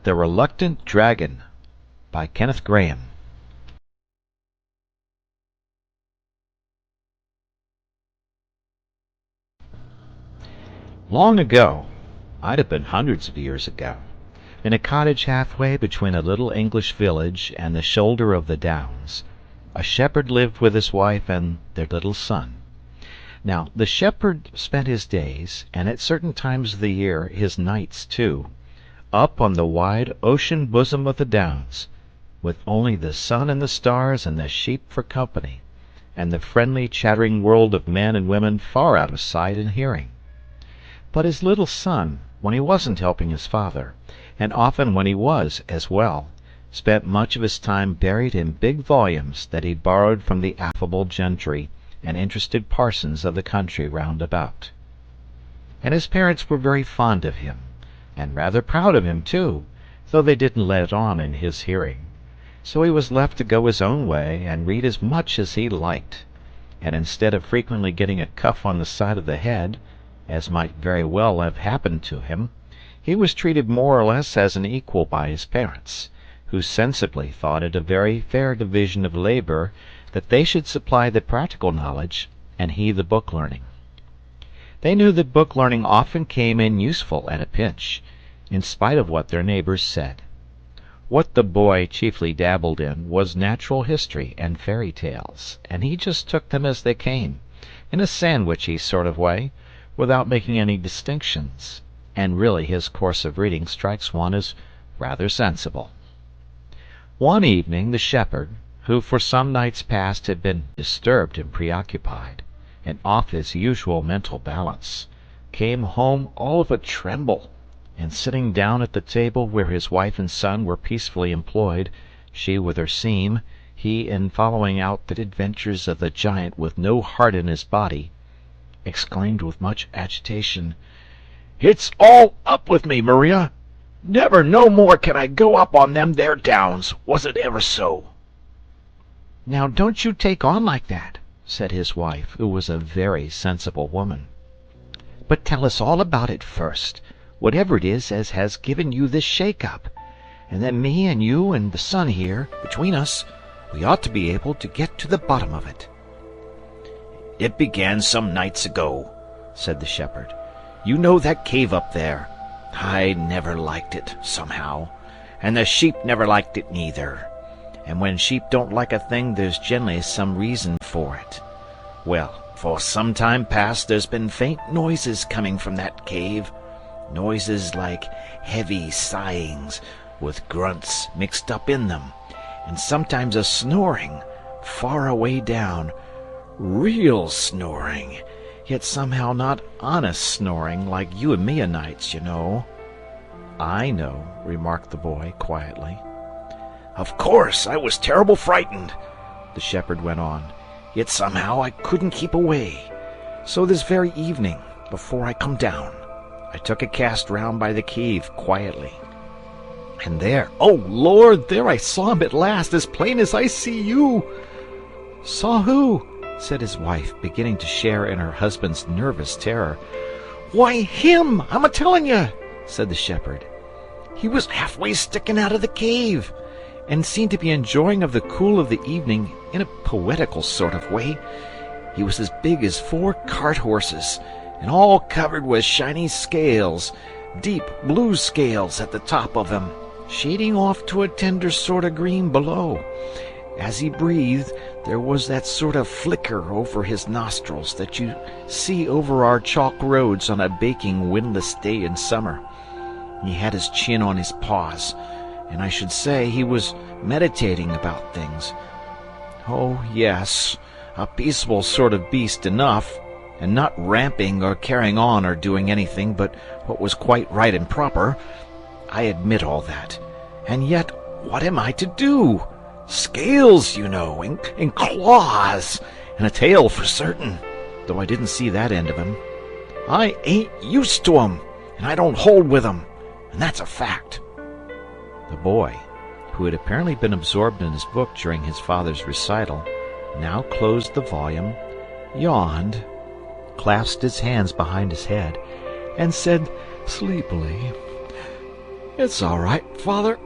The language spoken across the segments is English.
The Reluctant Dragon by Kenneth Grahame. Long ago, I'd have been hundreds of years ago, in a cottage halfway between a little English village and the shoulder of the Downs, a shepherd lived with his wife and their little son. Now, the shepherd spent his days, and at certain times of the year his nights too, up on the wide ocean bosom of the Downs, with only the sun and the stars and the sheep for company, and the friendly chattering world of men and women far out of sight and hearing. But his little son, when he wasn't helping his father, and often when he was as well, spent much of his time buried in big volumes that he'd borrowed from the affable gentry and interested parsons of the country round about. And his parents were very fond of him, and rather proud of him too, though they didn't let on in his hearing. So he was left to go his own way and read as much as he liked, and instead of frequently getting a cuff on the side of the head, as might very well have happened to him, he was treated more or less as an equal by his parents, who sensibly thought it a very fair division of labour that they should supply the practical knowledge and he the book learning. They knew that book learning often came in useful at a pinch, in spite of what their neighbours said. What the boy chiefly dabbled in was natural history and fairy tales, and he just took them as they came, in a sandwichy sort of way, without making any distinctions, and really his course of reading strikes one as rather sensible. One evening the shepherd, who for some nights past had been disturbed and preoccupied, and off his usual mental balance, came home all of a tremble, and sitting down at the table where his wife and son were peacefully employed, she with her seam, he in following out the adventures of the giant with no heart in his body, exclaimed with much agitation, "It's all up with me, Maria! Never no more can I go up on them there Downs, was it ever so!" "Now don't you take on like that," said his wife, who was a very sensible woman, "but tell us all about it first, whatever it is as has given you this shake-up, and then me and you and the son here, between us, we ought to be able to get to the bottom of it." "It began some nights ago," said the shepherd. "You know that cave up there? I never liked it, somehow, and the sheep never liked it neither. And when sheep don't like a thing, there's generally some reason for it. Well, for some time past there's been faint noises coming from that cave, noises like heavy sighings, with grunts mixed up in them, and sometimes a snoring, far away down, real snoring, yet somehow not honest snoring like you and me o' nights, you know." "I know," remarked the boy quietly. "Of course I was terrible frightened," the shepherd went on, "yet somehow I couldn't keep away. So this very evening, before I come down, I took a cast round by the cave quietly. And there, oh Lord, there I saw him at last, as plain as I see you." "Saw who?" said his wife, beginning to share in her husband's nervous terror. "Why, him, I'm a-telling you," said the shepherd. "He was halfway sticking out of the cave, and seemed to be enjoying of the cool of the evening in a poetical sort of way. He was as big as 4 cart-horses, and all covered with shiny scales, deep blue scales at the top of him, shading off to a tender sort of green below. As he breathed, there was that sort of flicker over his nostrils that you see over our chalk roads on a baking windless day in summer. He had his chin on his paws, and I should say he was meditating about things. Oh, yes, a peaceable sort of beast enough, and not ramping or carrying on or doing anything but what was quite right and proper. I admit all that. And yet, what am I to do? Scales, you know, and claws, and a tail for certain, though I didn't see that end of him. I ain't used to 'em, and I don't hold with 'em, and that's a fact." The boy, who had apparently been absorbed in his book during his father's recital, now closed the volume, yawned, clasped his hands behind his head, and said sleepily, It's all right, Father.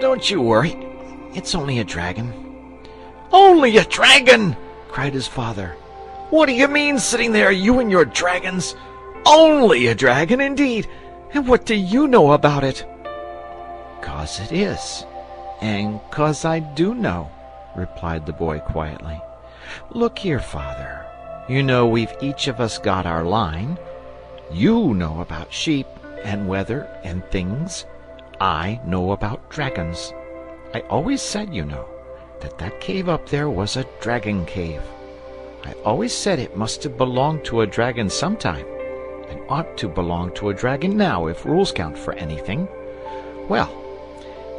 Don't you worry. It's only a dragon. Only a dragon! Cried his father. What do you mean sitting there, you and your dragons? Only a dragon, indeed! And what do you know about it? 'Cause it is, and 'cause I do know, replied the boy quietly. Look here, Father. You know we've each of us got our line. You know about sheep and weather and things. I know about dragons. I always said, you know, that cave up there was a dragon cave. I always said it must have belonged to a dragon sometime, and ought to belong to a dragon now if rules count for anything. Well,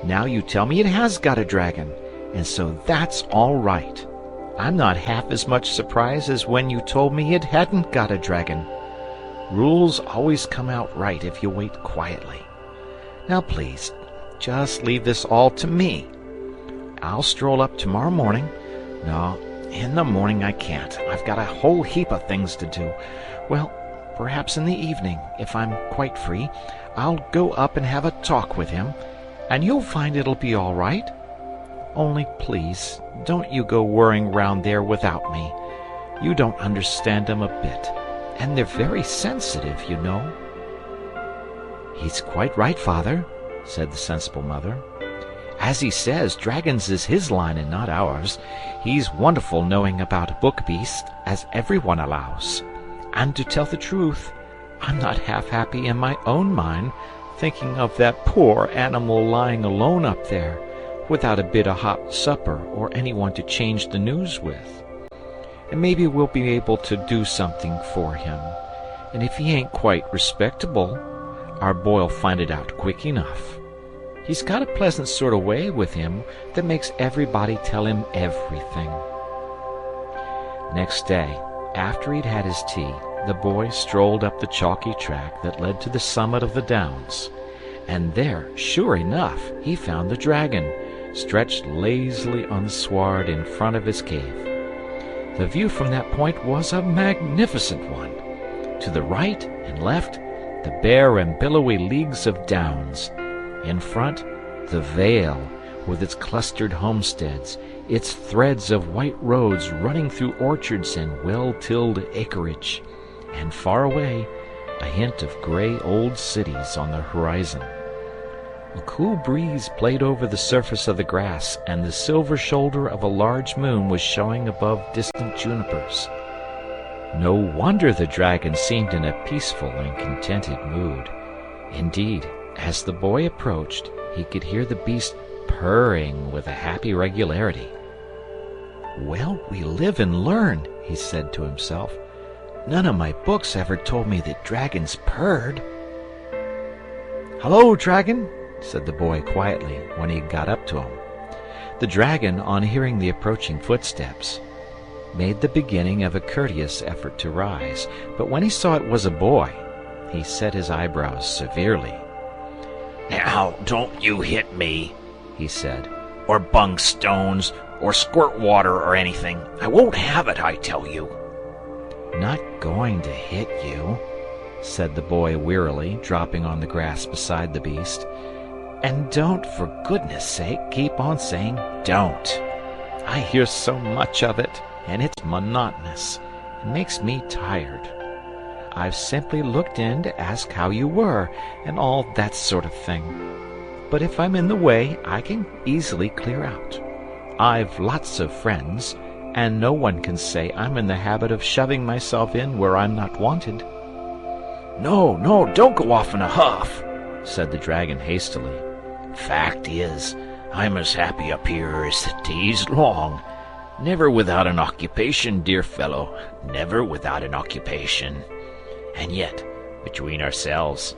now you tell me it has got a dragon, and so that's all right. I'm not half as much surprised as when you told me it hadn't got a dragon. Rules always come out right if you wait quietly. Now please, just leave this all to me. I'll stroll up tomorrow morning. No, in the morning I can't. I've got a whole heap of things to do. Well, perhaps in the evening, if I'm quite free, I'll go up and have a talk with him, and you'll find it'll be all right. Only please, don't you go worrying round there without me. You don't understand 'em a bit, and they're very sensitive, you know. He's quite right, Father, said the sensible mother. As he says, dragons is his line and not ours. He's wonderful knowing about a book beast, as everyone allows. And to tell the truth, I'm not half happy in my own mind, thinking of that poor animal lying alone up there, without a bit of hot supper or anyone to change the news with. And maybe we'll be able to do something for him. And if he ain't quite respectable, our boy'll find it out quick enough. He's got a pleasant sort of way with him that makes everybody tell him everything. Next day, after he'd had his tea, the boy strolled up the chalky track that led to the summit of the downs. And there, sure enough, he found the dragon, stretched lazily on the sward in front of his cave. The view from that point was a magnificent one. To the right and left, the bare and billowy leagues of downs. In front, the vale, with its clustered homesteads, its threads of white roads running through orchards and well-tilled acreage, and far away, a hint of gray old cities on the horizon. A cool breeze played over the surface of the grass, and the silver shoulder of a large moon was showing above distant junipers. No wonder the dragon seemed in a peaceful and contented mood. Indeed, as the boy approached, he could hear the beast purring with a happy regularity. Well, we live and learn, he said to himself. None of my books ever told me that dragons purred. Hello, dragon, said the boy quietly when he got up to him. The dragon, on hearing the approaching footsteps, made the beginning of a courteous effort to rise, but when he saw it was a boy, he set his eyebrows severely. Now, don't you hit me, he said, or bung stones, or squirt water or anything. I won't have it, I tell you. Not going to hit you, said the boy wearily, dropping on the grass beside the beast. And don't, for goodness sake, keep on saying don't. I hear so much of it, and it's monotonous. It makes me tired. I've simply looked in to ask how you were, and all that sort of thing. But if I'm in the way, I can easily clear out. I've lots of friends, and no one can say I'm in the habit of shoving myself in where I'm not wanted. No, don't go off in a huff, said the dragon hastily. Fact is, I'm as happy up here as the day's long. Never without an occupation, dear fellow, never without an occupation. And yet, between ourselves,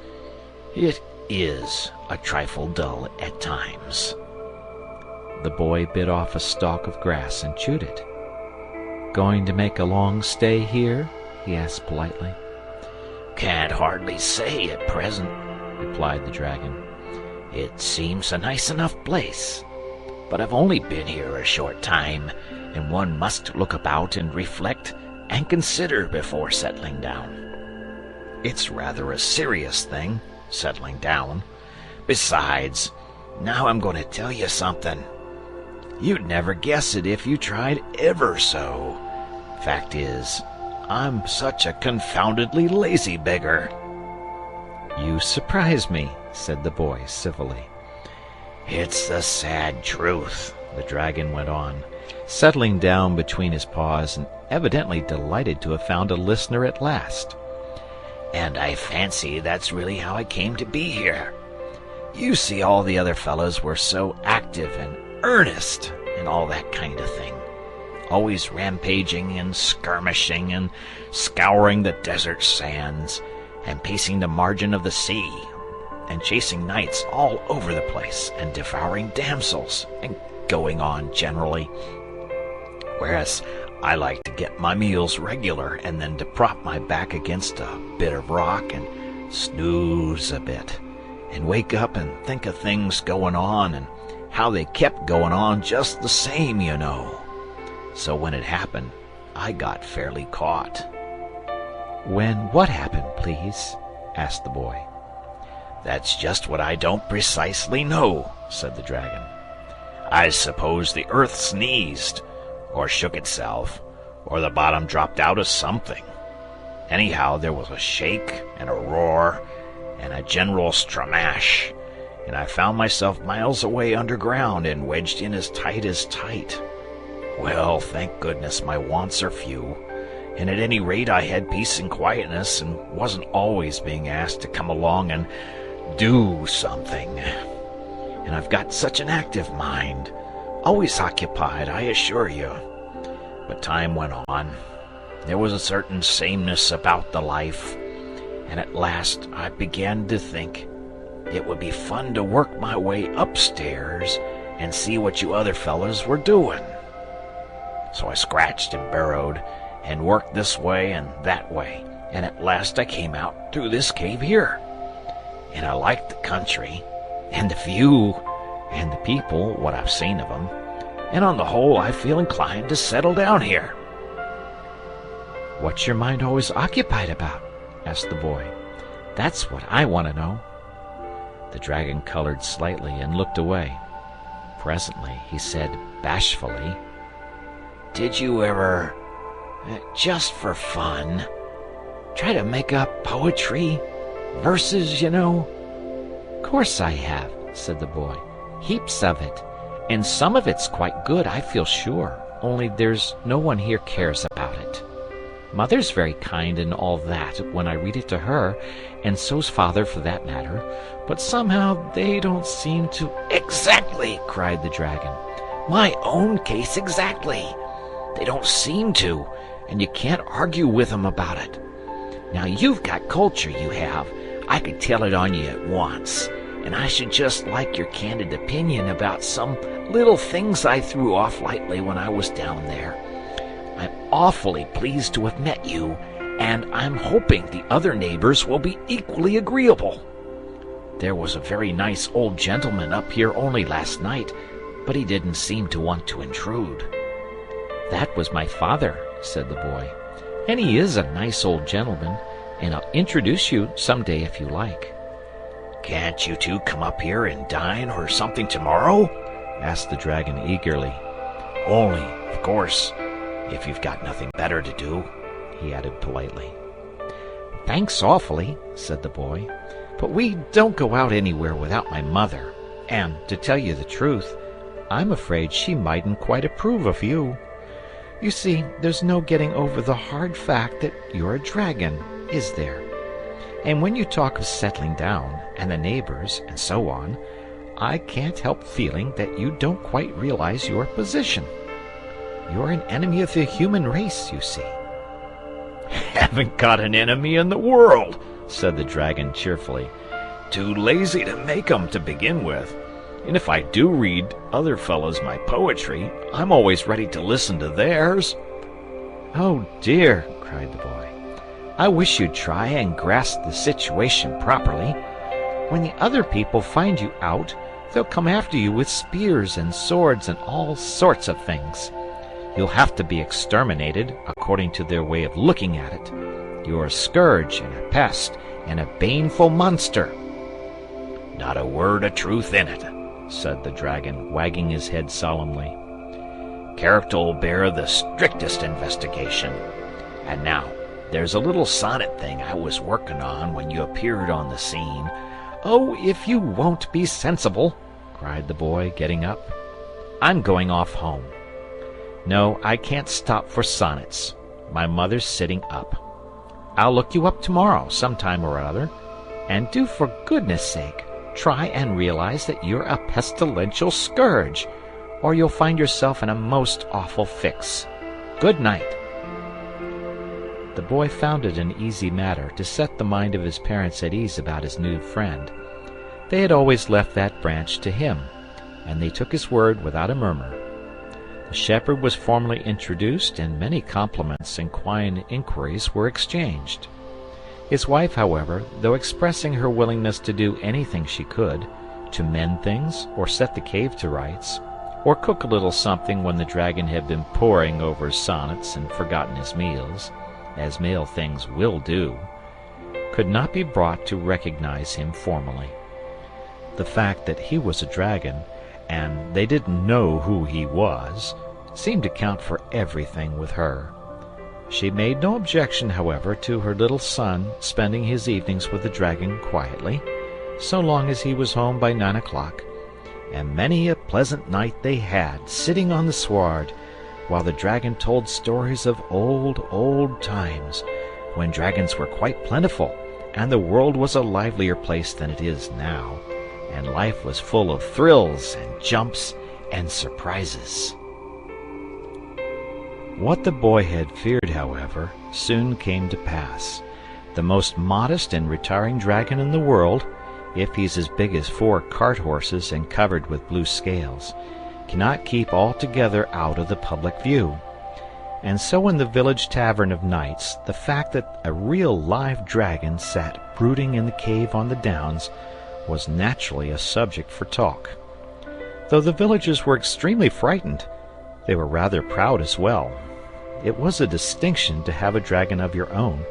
it is a trifle dull at times. The boy bit off a stalk of grass and chewed it. Going to make a long stay here? He asked politely. Can't hardly say at present, replied the dragon. It seems a nice enough place, but I've only been here a short time, and one must look about and reflect and consider before settling down. It's rather a serious thing, settling down, Besides, now I'm going to tell you something. You'd never guess it if you tried ever so. Fact is, I'm such a confoundedly lazy beggar." "You surprise me," said the boy civilly. "It's the sad truth," the dragon went on, settling down between his paws and evidently delighted to have found a listener at last. "And I fancy that's really how I came to be here. You see, all the other fellows were so active and earnest and all that kind of thing, always rampaging and skirmishing and scouring the desert sands and pacing the margin of the sea and chasing knights all over the place and devouring damsels and going on generally. Whereas I like to get my meals regular and then to prop my back against a bit of rock and snooze a bit and wake up and think of things going on and how they kept going on just the same, you know. So when it happened, I got fairly caught." "What happened, please?" asked the boy. "That's just what I don't precisely know," said the dragon. "I suppose the earth sneezed, or shook itself, or the bottom dropped out of something. Anyhow, there was a shake and a roar and a general stramash, and I found myself miles away underground and wedged in as tight. Well, thank goodness my wants are few, and at any rate I had peace and quietness and wasn't always being asked to come along and do something. And I've got such an active mind, always occupied, I assure you. But time went on. There was a certain sameness about the life, and at last I began to think it would be fun to work my way upstairs and see what you other fellows were doing. So I scratched and burrowed and worked this way and that way, and at last I came out through this cave here. And I liked the country and the view and the people, what I've seen of them, and on the whole I feel inclined to settle down here." "What's your mind always occupied about?" asked the boy. "That's what I want to know." The dragon colored slightly and looked away. Presently he said bashfully, "Did you ever, just for fun, try to make up poetry? Verses, you know?" "Course I have," said the boy. "Heaps of it. And some of it's quite good, I feel sure. Only there's no one here cares about it. Mother's very kind and all that when I read it to her, and so's father for that matter, but somehow they don't seem to—" "Exactly!" cried the dragon. "My own case exactly. They don't seem to, and you can't argue with them about it. Now you've got culture, you have. I could tell it on you at once, and I should just like your candid opinion about some little things I threw off lightly when I was down there. I'm awfully pleased to have met you, and I'm hoping the other neighbors will be equally agreeable. There was a very nice old gentleman up here only last night, but he didn't seem to want to intrude." "That was my father," said the boy, "and he is a nice old gentleman, and I'll introduce you some day if you like." "Can't you two come up here and dine or something tomorrow?" asked the dragon eagerly. "Only, of course, if you've got nothing better to do," he added politely. "Thanks awfully," said the boy, "but we don't go out anywhere without my mother, and, to tell you the truth, I'm afraid she mightn't quite approve of you. You see, there's no getting over the hard fact that you're a dragon, is there? And when you talk of settling down, and the neighbors, and so on, I can't help feeling that you don't quite realize your position. You're an enemy of the human race, you see." "Haven't got an enemy in the world," said the dragon cheerfully. "Too lazy to make 'em to begin with. And if I do read other fellows my poetry, I'm always ready to listen to theirs." "Oh dear," cried the boy, "I wish you'd try and grasp the situation properly. When the other people find you out, they'll come after you with spears and swords and all sorts of things. You'll have to be exterminated, according to their way of looking at it. You're a scourge and a pest and a baneful monster." Not a word of truth in it," said the dragon, wagging his head solemnly. "Character'll bear the strictest investigation. And now, there's a little sonnet thing I was working on when you appeared on the scene." "Oh, if you won't be sensible!" cried the boy, getting up. "I'm going off home. No, I can't stop for sonnets. My mother's sitting up. I'll look you up tomorrow, sometime or other. And do, for goodness sake, try and realize that you're a pestilential scourge, or you'll find yourself in a most awful fix. Good night." The boy found it an easy matter to set the mind of his parents at ease about his new friend. They had always left that branch to him, and they took his word without a murmur. The shepherd was formally introduced, and many compliments and quiet inquiries were exchanged. His wife, however, though expressing her willingness to do anything she could, to mend things, or set the cave to rights, or cook a little something when the dragon had been poring over his sonnets and forgotten his meals, as male things will do, could not be brought to recognize him formally. The fact that he was a dragon, and they didn't know who he was, seemed to count for everything with her. She made no objection, however, to her little son spending his evenings with the dragon quietly, so long as he was home by 9 o'clock, and many a pleasant night they had, sitting on the sward, while the dragon told stories of old times, when dragons were quite plentiful, and the world was a livelier place than it is now, and life was full of thrills and jumps and surprises. What the boy had feared, however, soon came to pass. The most modest and retiring dragon in the world, if he's as big as 4 cart horses and covered with blue scales, cannot keep altogether out of the public view. And so in the village tavern of nights, the fact that a real live dragon sat brooding in the cave on the downs was naturally a subject for talk. Though the villagers were extremely frightened, they were rather proud as well. It was a distinction to have a dragon of your own,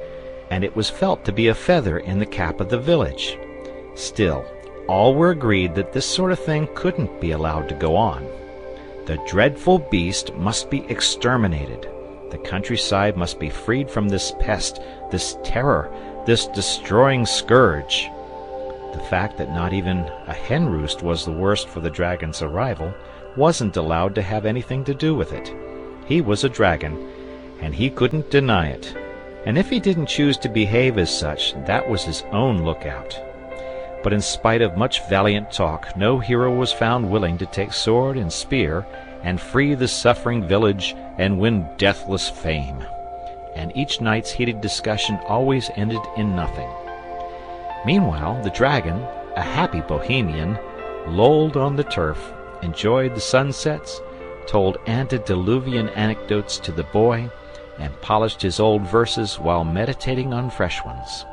and it was felt to be a feather in the cap of the village. Still, all were agreed that this sort of thing couldn't be allowed to go on. The dreadful beast must be exterminated. The countryside must be freed from this pest, this terror, this destroying scourge. The fact that not even a hen roost was the worst for the dragon's arrival wasn't allowed to have anything to do with it. He was a dragon, and he couldn't deny it. And if he didn't choose to behave as such, that was his own lookout. But in spite of much valiant talk, no hero was found willing to take sword and spear and free the suffering village and win deathless fame. And each night's heated discussion always ended in nothing. Meanwhile, the dragon, a happy bohemian, lolled on the turf, enjoyed the sunsets, told antediluvian anecdotes to the boy, and polished his old verses while meditating on fresh ones.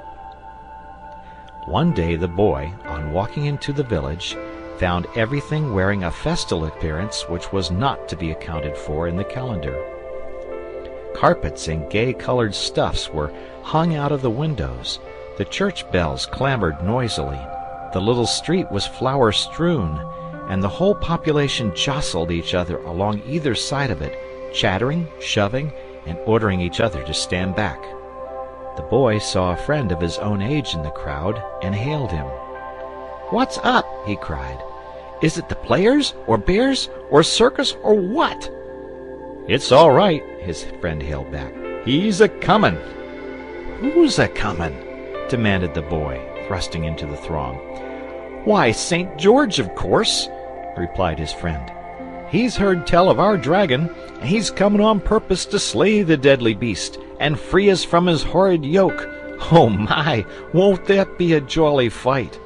One day the boy, on walking into the village, found everything wearing a festal appearance which was not to be accounted for in the calendar. Carpets and gay-colored stuffs were hung out of the windows, the church bells clamored noisily, the little street was flower-strewn, and the whole population jostled each other along either side of it, chattering, shoving, and ordering each other to stand back. The boy saw a friend of his own age in the crowd and hailed him. "What's up?" he cried. "Is it the players, or bears, or circus, or what?" "It's all right," his friend hailed back. "He's a-comin'." "Who's a-comin'?" demanded the boy, thrusting into the throng. "Why, St. George, of course," replied his friend. "He's heard tell of our dragon, and he's coming on purpose to slay the deadly beast and free us from his horrid yoke. Oh my, won't that be a jolly fight!"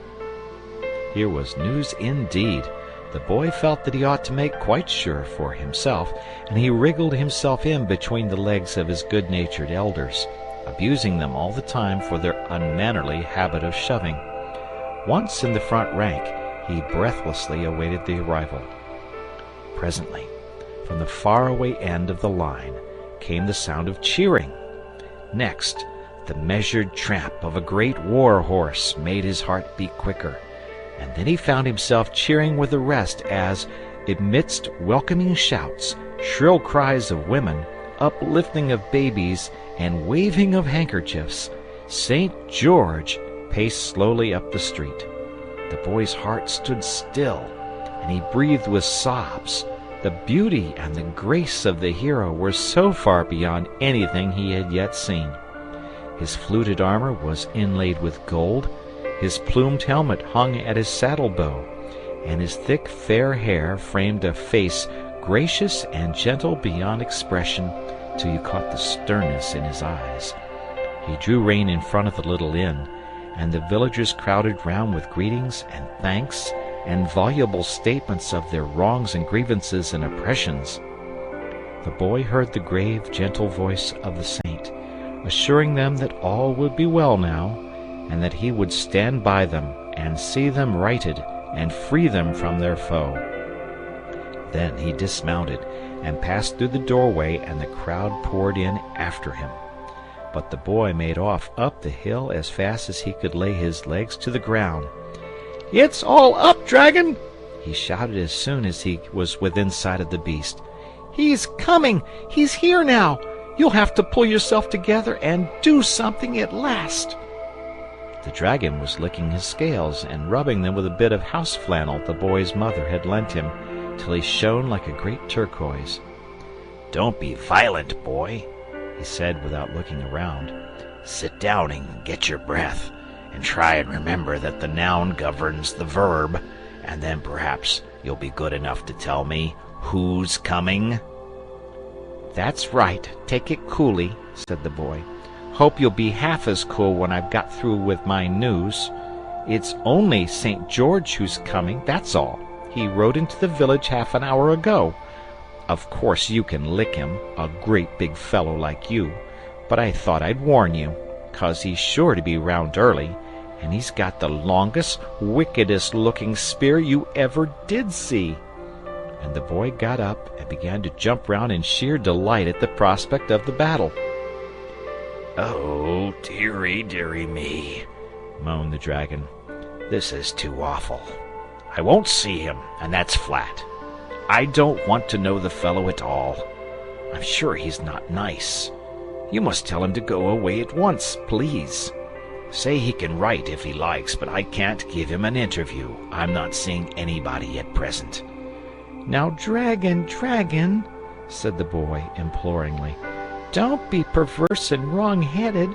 Here was news indeed. The boy felt that he ought to make quite sure for himself, and he wriggled himself in between the legs of his good-natured elders, abusing them all the time for their unmannerly habit of shoving. Once in the front rank, he breathlessly awaited the arrival. Presently, from the faraway end of the line, came the sound of cheering. Next, the measured tramp of a great war horse made his heart beat quicker, and then he found himself cheering with the rest as, amidst welcoming shouts, shrill cries of women, uplifting of babies, and waving of handkerchiefs, St. George paced slowly up the street. The boy's heart stood still, and he breathed with sobs. The beauty and the grace of the hero were so far beyond anything he had yet seen. His fluted armor was inlaid with gold, his plumed helmet hung at his saddle bow, and his thick fair hair framed a face gracious and gentle beyond expression till you caught the sternness in his eyes. He drew rein in front of the little inn, and the villagers crowded round with greetings and thanks and voluble statements of their wrongs and grievances and oppressions. The boy heard the grave, gentle voice of the saint, assuring them that all would be well now, and that he would stand by them and see them righted and free them from their foe. Then he dismounted and passed through the doorway, and the crowd poured in after him. But the boy made off up the hill as fast as he could lay his legs to the ground. "It's all up, dragon!" he shouted as soon as he was within sight of the beast. "He's coming! He's here now! You'll have to pull yourself together and do something at last." The dragon was licking his scales and rubbing them with a bit of house flannel the boy's mother had lent him, till he shone like a great turquoise. "Don't be violent, boy," he said without looking around. "Sit down and get your breath, and try and remember that the noun governs the verb, and then perhaps you'll be good enough to tell me who's coming." "That's right. Take it coolly," said the boy. "Hope you'll be half as cool when I've got through with my news. It's only St. George who's coming, that's all. He rode into the village half an hour ago. Of course you can lick him, a great big fellow like you, but I thought I'd warn you, 'cause he's sure to be round early, and he's got the longest, wickedest-looking spear you ever did see." And the boy got up and began to jump round in sheer delight at the prospect of the battle. "Oh, dearie, dearie me," moaned the dragon. "This is too awful. I won't see him, and that's flat. I don't want to know the fellow at all. I'm sure he's not nice. You must tell him to go away at once, please. Say he can write if he likes, but I can't give him an interview. I'm not seeing anybody at present." "Now, dragon, dragon," said the boy imploringly, "don't be perverse and wrong-headed.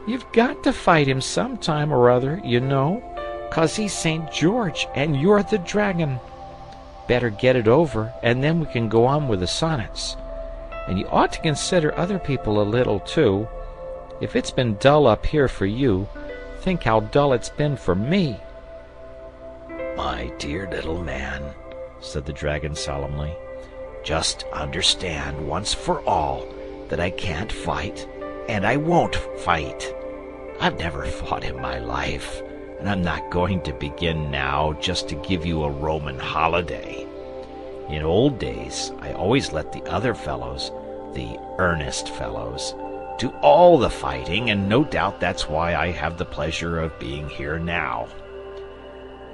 You've got to fight him sometime or other, you know, 'cause he's St. George and you're the dragon. Better get it over, and then we can go on with the sonnets. And you ought to consider other people a little, too. If it's been dull up here for you, think how dull it's been for me." "My dear little man," said the dragon solemnly, "just understand once for all that I can't fight, and I won't fight. I've never fought in my life, and I'm not going to begin now just to give you a Roman holiday. In old days, I always let the other fellows, the earnest fellows, do all the fighting, and no doubt that's why I have the pleasure of being here now."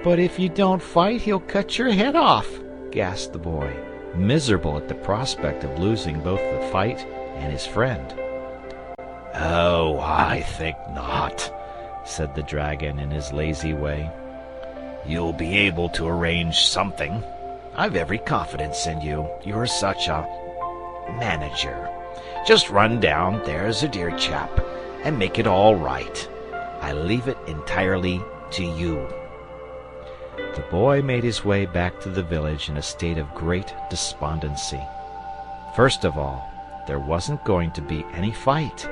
"But if you don't fight, he'll cut your head off," gasped the boy, miserable at the prospect of losing both the fight and his friend. "Oh, I think not," said the dragon in his lazy way. "You'll be able to arrange something. I've every confidence in you. You're such a manager. Just run down, there's a dear chap, and make it all right. I leave it entirely to you." The boy made his way back to the village in a state of great despondency. First of all, there wasn't going to be any fight.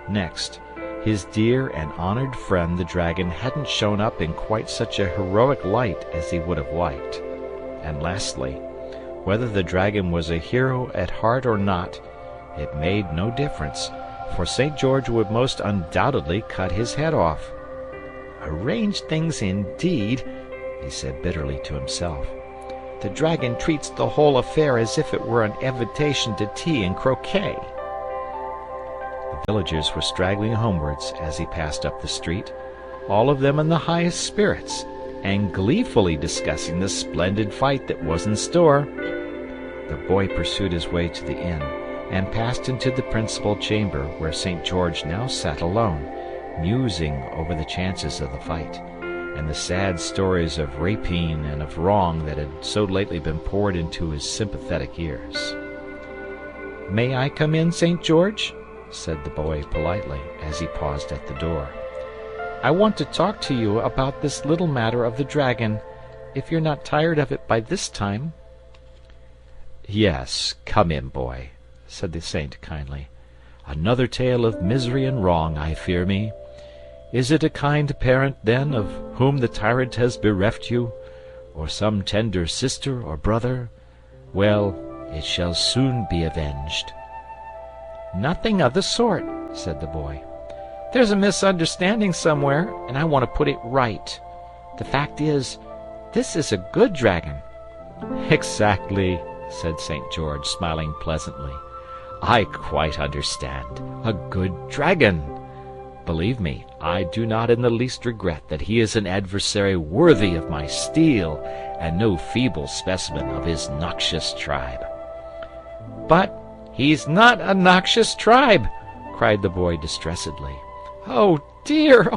Next, his dear and honored friend the dragon hadn't shown up in quite such a heroic light as he would have liked. And lastly, whether the dragon was a hero at heart or not, it made no difference, for St. George would most undoubtedly cut his head off. "Arrange things indeed," he said bitterly to himself. "The dragon treats the whole affair as if it were an invitation to tea and croquet." The villagers were straggling homewards as he passed up the street, all of them in the highest spirits, and gleefully discussing the splendid fight that was in store. The boy pursued his way to the inn, and passed into the principal chamber, where St. George now sat alone, musing over the chances of the fight, and the sad stories of rapine and of wrong that had so lately been poured into his sympathetic ears. "May I come in, St. George?" said the boy politely, as he paused at the door. "I want to talk to you about this little matter of the dragon, if you're not tired of it by this time." "Yes, come in, boy," said the saint kindly. "Another tale of misery and wrong, I fear me. Is it a kind parent, then, of whom the tyrant has bereft you, or some tender sister or brother? Well, it shall soon be avenged." "Nothing of the sort," said the boy. "There's a misunderstanding somewhere, and I want to put it right. The fact is, this is a good dragon." "Exactly," said St. George, smiling pleasantly. "I quite understand. A good dragon. Believe me, I do not in the least regret that he is an adversary worthy of my steel, and no feeble specimen of his noxious tribe." "But he's not a noxious tribe!" cried the boy distressedly. Oh dear,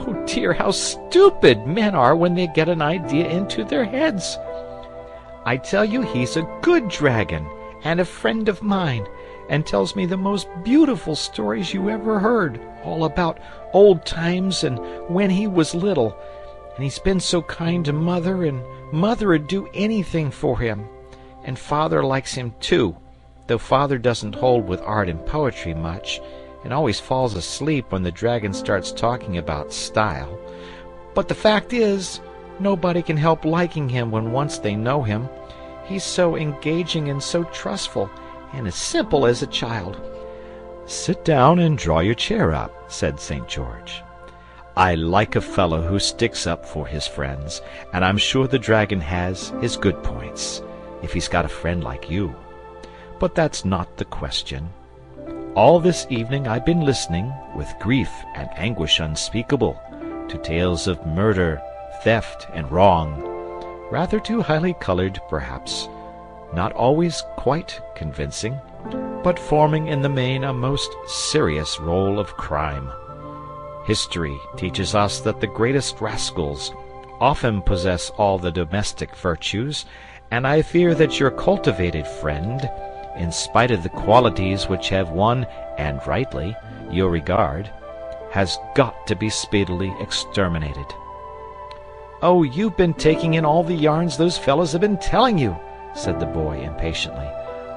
how stupid men are when they get an idea into their heads! I tell you he's a good dragon, and a friend of mine, and tells me the most beautiful stories you ever heard, all about old times and when he was little. And he's been so kind to Mother, and Mother would do anything for him. And Father likes him too, though Father doesn't hold with art and poetry much, and always falls asleep when the dragon starts talking about style. But the fact is, nobody can help liking him when once they know him. He's so engaging and so trustful, and as simple as a child." "Sit down and draw your chair up," said St. George. "I like a fellow who sticks up for his friends, and I'm sure the dragon has his good points, if he's got a friend like you. But that's not the question. All this evening I've been listening, with grief and anguish unspeakable, to tales of murder, theft, and wrong, rather too highly colored, perhaps, not always quite convincing, but forming in the main a most serious role of crime. History teaches us that the greatest rascals often possess all the domestic virtues, and I fear that your cultivated friend, in spite of the qualities which have won, and rightly, your regard, has got to be speedily exterminated." "Oh, you've been taking in all the yarns those fellows have been telling you," said the boy impatiently.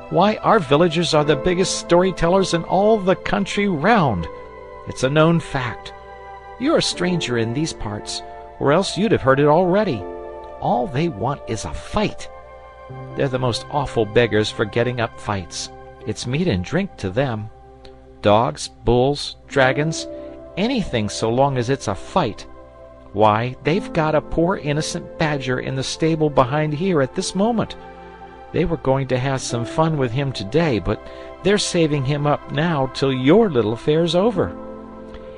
"Why, our villagers are the biggest storytellers in all the country round. It's a known fact. You're a stranger in these parts, or else you'd have heard it already. All they want is a fight. They're the most awful beggars for getting up fights. It's meat and drink to them. Dogs, bulls, dragons, anything so long as it's a fight. Why, they've got a poor innocent badger in the stable behind here at this moment. They were going to have some fun with him today, but they're saving him up now till your little affair's over.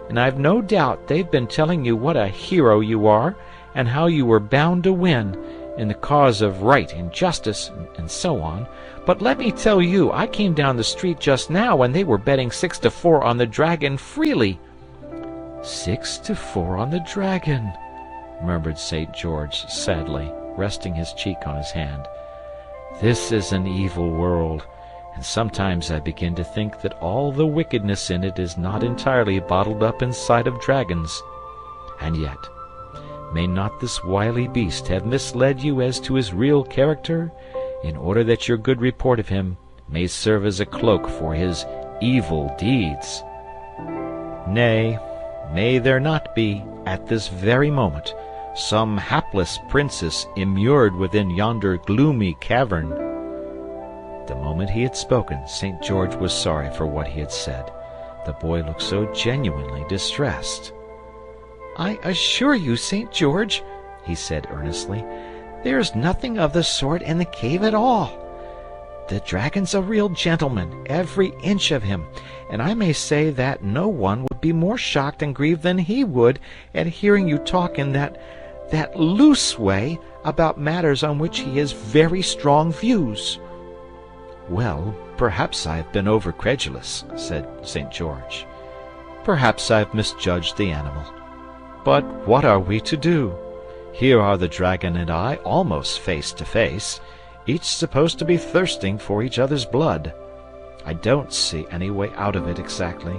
And I've no doubt they've been telling you what a hero you are, and how you were bound to win, in the cause of right and justice, and so on. But let me tell you, I came down the street just now, and they were betting 6-4 on the dragon freely." 6-4 on the dragon," murmured St. George sadly, resting his cheek on his hand. "This is an evil world, and sometimes I begin to think that all the wickedness in it is not entirely bottled up inside of dragons. And yet, may not this wily beast have misled you as to his real character, in order that your good report of him may serve as a cloak for his evil deeds? Nay, may there not be, at this very moment, some hapless princess immured within yonder gloomy cavern?" The moment he had spoken, St. George was sorry for what he had said. The boy looked so genuinely distressed. "I assure you, St. George," he said earnestly, "there's nothing of the sort in the cave at all. The dragon's a real gentleman, every inch of him, and I may say that no one would be more shocked and grieved than he would at hearing you talk in that that loose way about matters on which he has very strong views." "Well, perhaps I have been over-credulous," said St. George. "Perhaps I have misjudged the animal. But what are we to do? Here are the dragon and I almost face to face, each supposed to be thirsting for each other's blood. I don't see any way out of it exactly.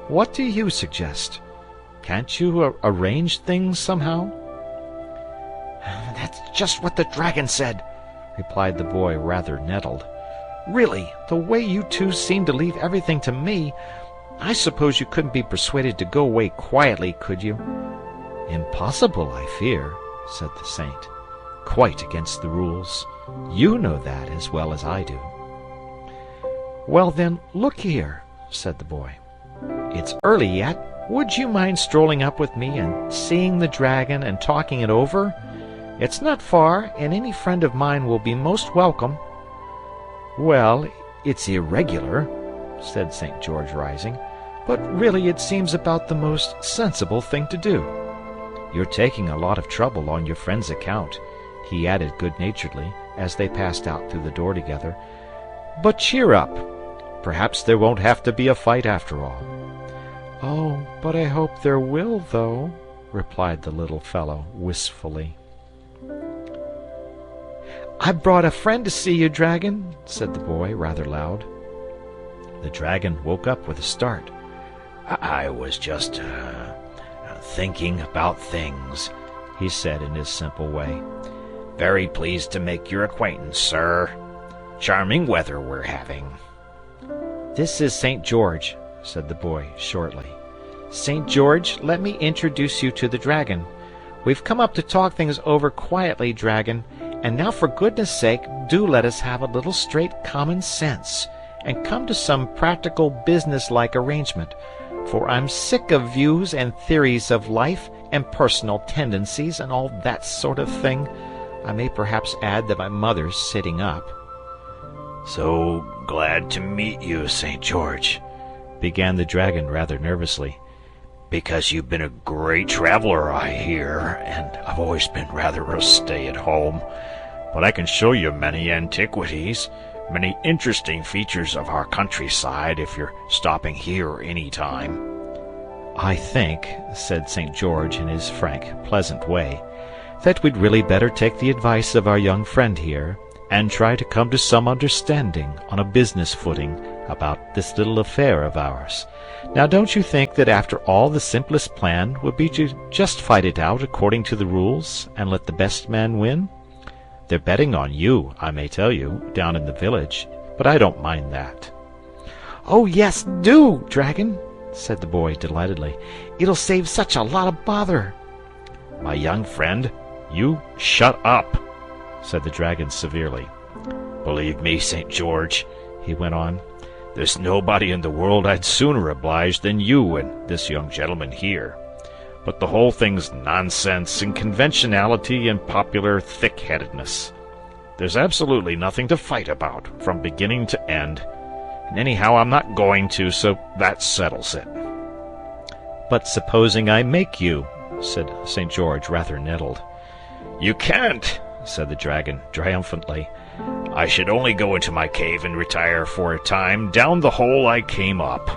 What do you suggest? Can't you arrange things somehow?" "That's just what the dragon said," replied the boy, rather nettled. "Really, the way you two seem to leave everything to me, I suppose you couldn't be persuaded to go away quietly, could you?" "Impossible, I fear," said the saint. "Quite against the rules. You know that as well as I do." "Well then, look here," said the boy. "It's early yet. Would you mind strolling up with me and seeing the dragon and talking it over? It's not far, and any friend of mine will be most welcome." "Well, it's irregular," said St. George, rising, "but really it seems about the most sensible thing to do. You're taking a lot of trouble on your friend's account," he added good-naturedly, as they passed out through the door together. "But cheer up. Perhaps there won't have to be a fight after all." "Oh, but I hope there will, though," replied the little fellow wistfully. "I've brought a friend to see you, dragon," said the boy, rather loud. The dragon woke up with a start. "I was just thinking about things," he said in his simple way. "Very pleased to make your acquaintance, sir. Charming weather we're having." "This is St. George," said the boy shortly. "St. George, let me introduce you to the dragon. We've come up to talk things over quietly, dragon, and now for goodness sake do let us have a little straight common sense, and come to some practical business-like arrangement, for I'm sick of views and theories of life and personal tendencies and all that sort of thing. I may perhaps add that my mother's sitting up." "So glad to meet you, St. George," began the dragon rather nervously, "because you've been a great traveler, I hear, and I've always been rather a stay-at-home. But I can show you many antiquities, many interesting features of our countryside if you're stopping here any time." "I think," said St. George in his frank, pleasant way, "that we'd really better take the advice of our young friend here, and try to come to some understanding on a business footing about this little affair of ours. Now don't you think that after all the simplest plan would be to just fight it out according to the rules, and let the best man win? They're betting on you, I may tell you, down in the village, but I don't mind that." "Oh yes, do, dragon," said the boy delightedly. "It'll save such a lot of bother." "My young friend, you shut up," said the dragon severely. "Believe me, St. George," he went on, "there's nobody in the world I'd sooner oblige than you and this young gentleman here. But the whole thing's nonsense and conventionality and popular thick-headedness. There's absolutely nothing to fight about, from beginning to end. And anyhow, I'm not going to, so that settles it." "But supposing I make you?" said St. George, rather nettled. "You can't," said the dragon triumphantly. "I should only go into my cave and retire for a time down the hole I came up.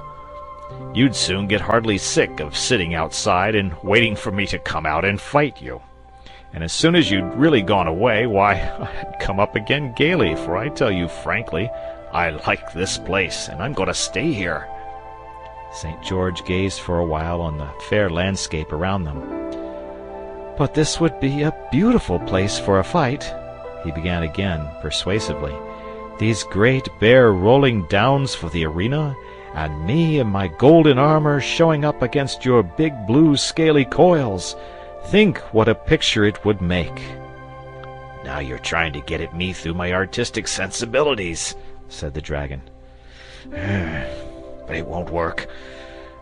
You'd soon get heartily sick of sitting outside and waiting for me to come out and fight you. And as soon as you'd really gone away, why, I'd come up again gaily, for I tell you frankly, I like this place, and I'm going to stay here." St. George gazed for a while on the fair landscape around them. "But this would be a beautiful place for a fight," he began again, persuasively. "These great bare rolling downs for the arena, and me in my golden armor showing up against your big blue scaly coils. Think what a picture it would make." "Now you're trying to get at me through my artistic sensibilities," said the dragon. "But it won't work.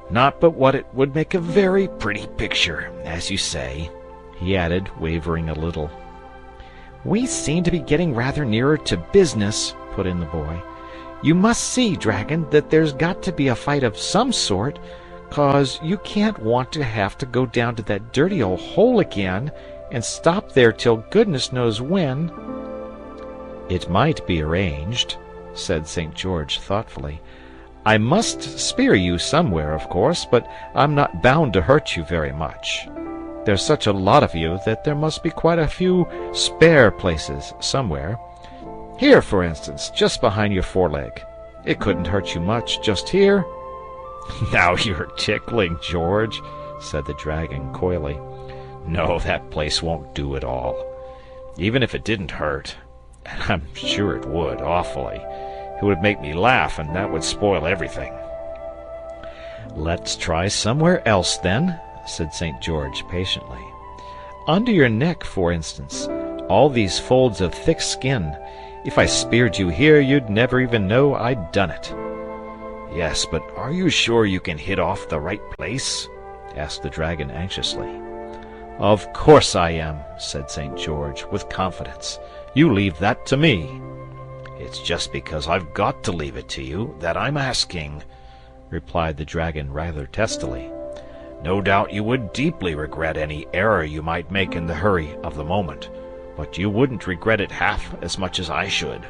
Not but what it would make a very pretty picture, as you say," he added, wavering a little. "We seem to be getting rather nearer to business," put in the boy. "You must see, dragon, that there's got to be a fight of some sort. 'cause you can't want to have to go down to that dirty old hole again and stop there till goodness knows when." "It might be arranged," said St. George thoughtfully. "I must spear you somewhere, of course, but I'm not bound to hurt you very much. There's such a lot of you that there must be quite a few spare places somewhere. Here, for instance, just behind your foreleg. It couldn't hurt you much, just here." "Now you're tickling, George," said the dragon coyly. "No, that place won't do at all. Even if it didn't hurt, and I'm sure it would, awfully, it would make me laugh, and that would spoil everything." "Let's try somewhere else, then," said St. George patiently. "Under your neck, for instance. All these folds of thick skin. If I speared you here, you'd never even know I'd done it." "Yes, but are you sure you can hit off the right place?" asked the dragon anxiously. "Of course I am," said St. George, with confidence. "You leave that to me." "It's just because I've got to leave it to you that I'm asking," replied the dragon rather testily. "No doubt you would deeply regret any error you might make in the hurry of the moment, but you wouldn't regret it half as much as I should.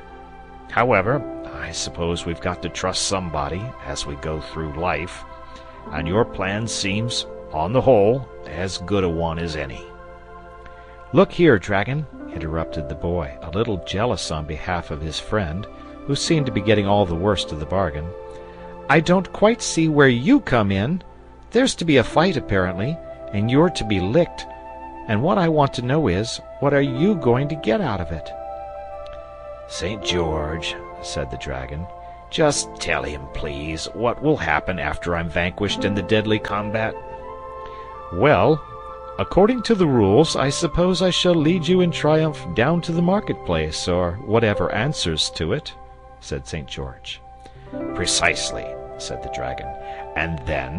However, I suppose we've got to trust somebody as we go through life, and your plan seems, on the whole, as good a one as any." "Look here, dragon," interrupted the boy, a little jealous on behalf of his friend, who seemed to be getting all the worst of the bargain. "I don't quite see where you come in. There's to be a fight, apparently, and you're to be licked. And what I want to know is, what are you going to get out of it?" "St. George," said the dragon, "just tell him, please, what will happen after I'm vanquished in the deadly combat." "Well, according to the rules, I suppose I shall lead you in triumph down to the marketplace, or whatever answers to it," said St. George. "Precisely," said the dragon. "And then?"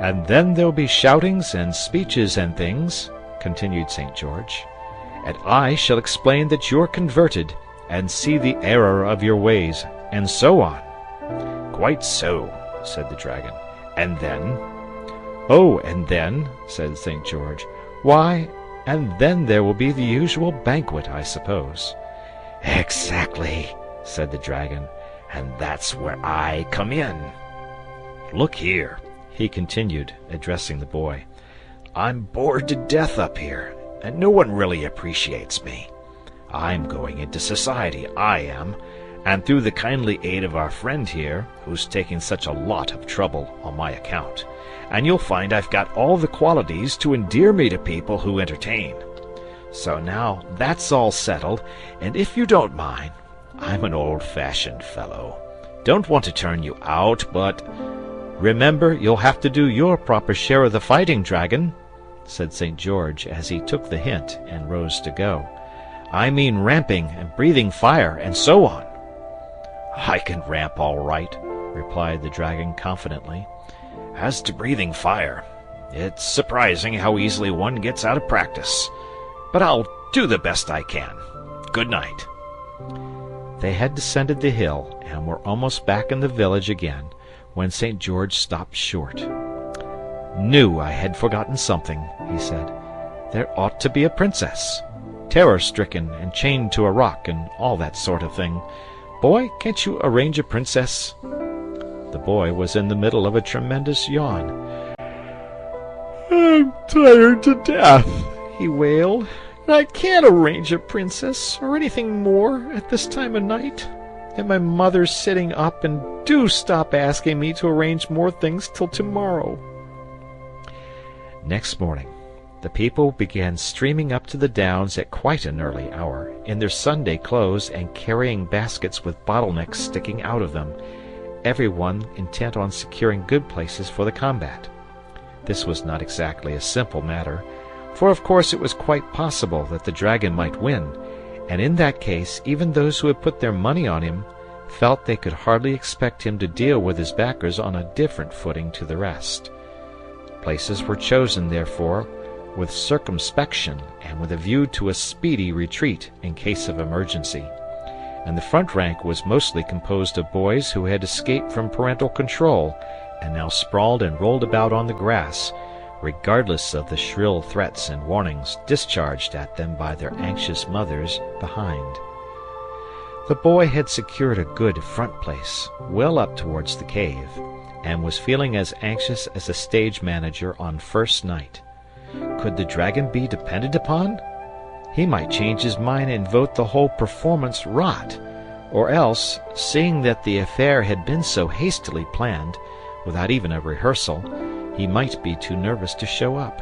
"And then there'll be shoutings and speeches and things," continued St. George. "And I shall explain that you're converted, and see the error of your ways, and so on." "Quite so," said the dragon. "And then?" "Oh, and then," said St. George, "why, and then there will be the usual banquet, I suppose." "Exactly," said the dragon, "and that's where I come in. Look here," he continued, addressing the boy, "I'm bored to death up here, and no one really appreciates me. I'm going into society, I am, and through the kindly aid of our friend here, who's taking such a lot of trouble on my account, and you'll find I've got all the qualities to endear me to people who entertain. So now that's all settled, and if you don't mind, I'm an old-fashioned fellow. Don't want to turn you out, but—" "Remember, you'll have to do your proper share of the fighting, dragon," said St. George as he took the hint and rose to go. "I mean ramping and breathing fire and so on." "I can ramp all right," replied the dragon confidently. "As to breathing fire, it's surprising how easily one gets out of practice. But I'll do the best I can. Good night." They had descended the hill and were almost back in the village again, when St. George stopped short. "Knew I had forgotten something," he said. "There ought to be a princess, terror-stricken and chained to a rock and all that sort of thing. Boy, can't you arrange a princess?" The boy was in the middle of a tremendous yawn. "I'm tired to death," he wailed, "and I can't arrange a princess or anything more at this time of night. And my mother's sitting up, and do stop asking me to arrange more things till tomorrow." Next morning, the people began streaming up to the downs at quite an early hour, in their Sunday clothes and carrying baskets with bottlenecks sticking out of them, everyone intent on securing good places for the combat. This was not exactly a simple matter, for of course it was quite possible that the dragon might win, and in that case even those who had put their money on him felt they could hardly expect him to deal with his backers on a different footing to the rest. Places were chosen, therefore, with circumspection and with a view to a speedy retreat in case of emergency, and the front rank was mostly composed of boys who had escaped from parental control, and now sprawled and rolled about on the grass, regardless of the shrill threats and warnings discharged at them by their anxious mothers behind. The boy had secured a good front place, well up towards the cave, and was feeling as anxious as a stage manager on first night. Could the dragon be depended upon? He might change his mind and vote the whole performance rot, or else, seeing that the affair had been so hastily planned, without even a rehearsal, he might be too nervous to show up.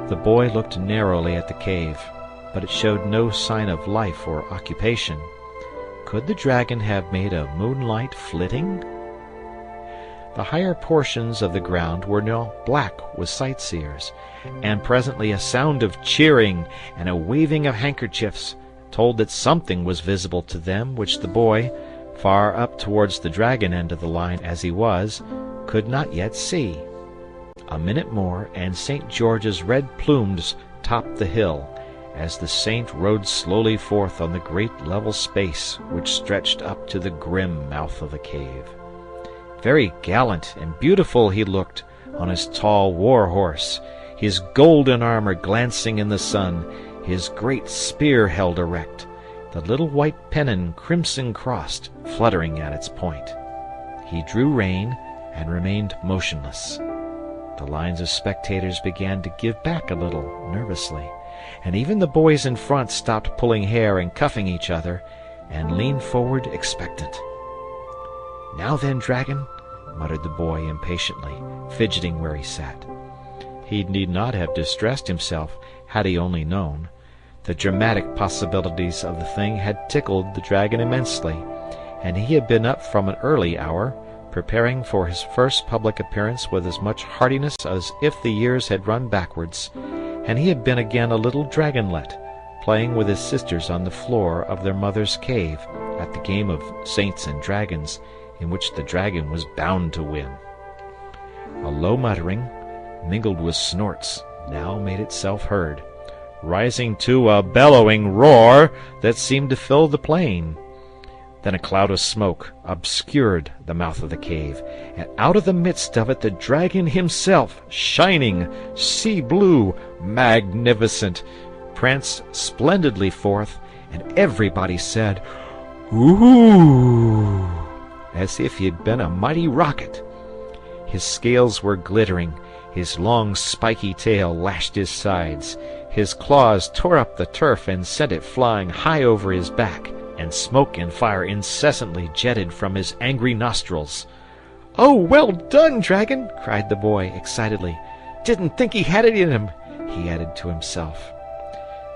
The boy looked narrowly at the cave, but it showed no sign of life or occupation. Could the dragon have made a moonlight flitting? The higher portions of the ground were now black with sightseers, and presently a sound of cheering and a waving of handkerchiefs told that something was visible to them which the boy, far up towards the dragon end of the line as he was, could not yet see. A minute more, and St. George's red plumes topped the hill, as the saint rode slowly forth on the great level space which stretched up to the grim mouth of the cave. Very gallant and beautiful he looked on his tall war-horse, his golden armor glancing in the sun, his great spear held erect, the little white pennon crimson-crossed fluttering at its point. He drew rein and remained motionless. The lines of spectators began to give back a little, nervously, and even the boys in front stopped pulling hair and cuffing each other, and leaned forward expectant. "Now then, dragon," muttered the boy impatiently, fidgeting where he sat. He need not have distressed himself had he only known. The dramatic possibilities of the thing had tickled the dragon immensely, and he had been up from an early hour, preparing for his first public appearance with as much heartiness as if the years had run backwards, and he had been again a little dragonlet, playing with his sisters on the floor of their mother's cave at the game of saints and dragons, in which the dragon was bound to win. A low muttering, mingled with snorts, now made itself heard, rising to a bellowing roar that seemed to fill the plain. Then a cloud of smoke obscured the mouth of the cave, and out of the midst of it the dragon himself, shining, sea-blue, magnificent, pranced splendidly forth, and everybody said, "Ooh!" as if he had been a mighty rocket. His scales were glittering, his long spiky tail lashed his sides, his claws tore up the turf and sent it flying high over his back, and smoke and fire incessantly jetted from his angry nostrils. "Oh, well done, dragon!" cried the boy excitedly. "Didn't think he had it in him," he added to himself.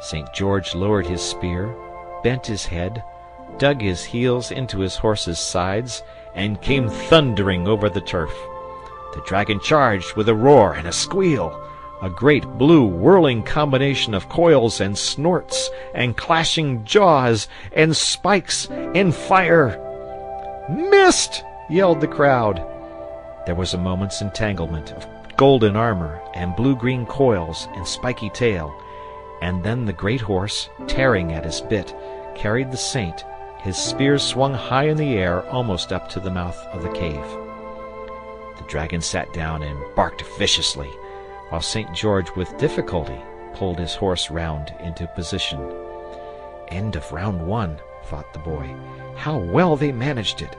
St. George lowered his spear, bent his head, dug his heels into his horse's sides, and came thundering over the turf. The dragon charged with a roar and a squeal, a great blue whirling combination of coils and snorts and clashing jaws and spikes and fire. "Missed!" yelled the crowd. There was a moment's entanglement of golden armor and blue-green coils and spiky tail, and then the great horse, tearing at his bit, carried the saint, his spear swung high in the air almost up to the mouth of the cave. The dragon sat down and barked viciously, while St. George with difficulty pulled his horse round into position. "End of round 1, thought the boy. "How well they managed it!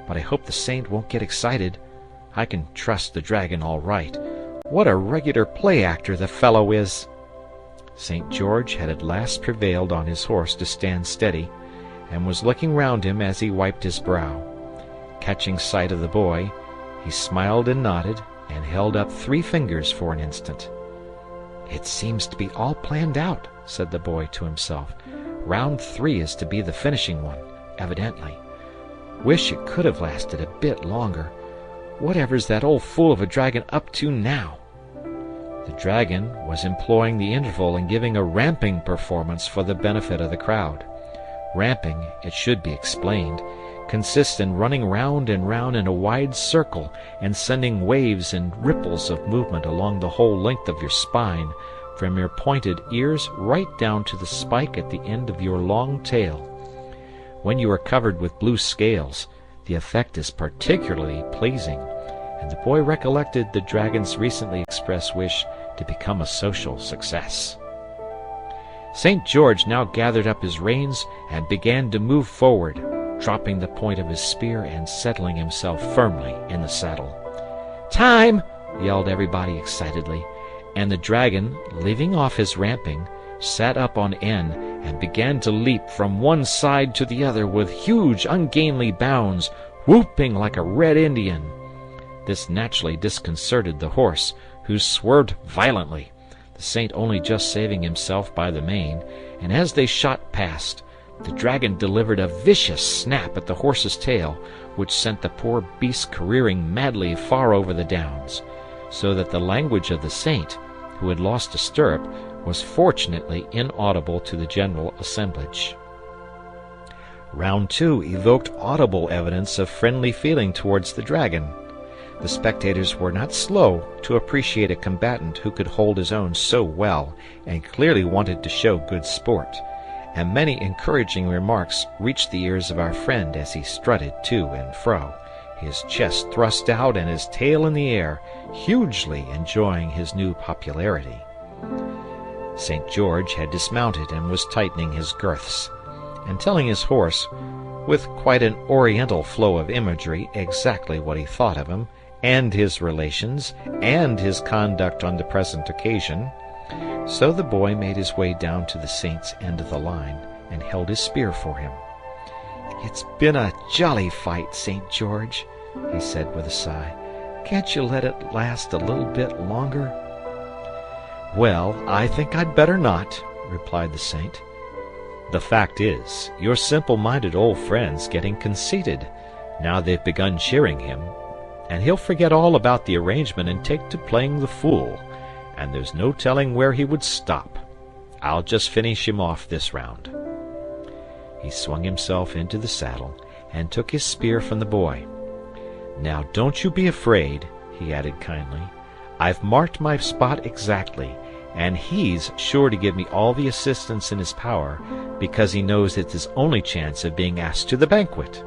But I hope the saint won't get excited. I can trust the dragon all right. What a regular play-actor the fellow is!" St. George had at last prevailed on his horse to stand steady, and was looking round him as he wiped his brow. Catching sight of the boy, he smiled and nodded, and held up 3 fingers for an instant. "It seems to be all planned out," said the boy to himself. "Round 3 is to be the finishing one, evidently. Wish it could have lasted a bit longer. Whatever's that old fool of a dragon up to now?" The dragon was employing the interval in giving a ramping performance for the benefit of the crowd. Ramping, it should be explained, consists in running round and round in a wide circle and sending waves and ripples of movement along the whole length of your spine, from your pointed ears right down to the spike at the end of your long tail. When you are covered with blue scales, the effect is particularly pleasing, and the boy recollected the dragon's recently expressed wish to become a social success. St. George now gathered up his reins and began to move forward, dropping the point of his spear and settling himself firmly in the saddle. "Time!" yelled everybody excitedly, and the dragon, leaving off his ramping, sat up on end and began to leap from one side to the other with huge ungainly bounds, whooping like a red Indian. This naturally disconcerted the horse, who swerved violently, the saint only just saving himself by the mane, and as they shot past, the dragon delivered a vicious snap at the horse's tail, which sent the poor beast careering madly far over the downs, so that the language of the saint, who had lost a stirrup, was fortunately inaudible to the general assemblage. Round 2 evoked audible evidence of friendly feeling towards the dragon. The spectators were not slow to appreciate a combatant who could hold his own so well and clearly wanted to show good sport, and many encouraging remarks reached the ears of our friend as he strutted to and fro, his chest thrust out and his tail in the air, hugely enjoying his new popularity. St. George had dismounted and was tightening his girths, and telling his horse, with quite an oriental flow of imagery, exactly what he thought of him, and his relations, and his conduct on the present occasion. So the boy made his way down to the saint's end of the line, and held his spear for him. "It's been a jolly fight, St. George," he said with a sigh. "Can't you let it last a little bit longer?" "Well, I think I'd better not," replied the saint. "The fact is, your simple-minded old friend's getting conceited, now they've begun cheering him, and he'll forget all about the arrangement and take to playing the fool, and there's no telling where he would stop. I'll just finish him off this round." He swung himself into the saddle and took his spear from the boy. "Now don't you be afraid," he added kindly. "I've marked my spot exactly, and he's sure to give me all the assistance in his power, because he knows it's his only chance of being asked to the banquet."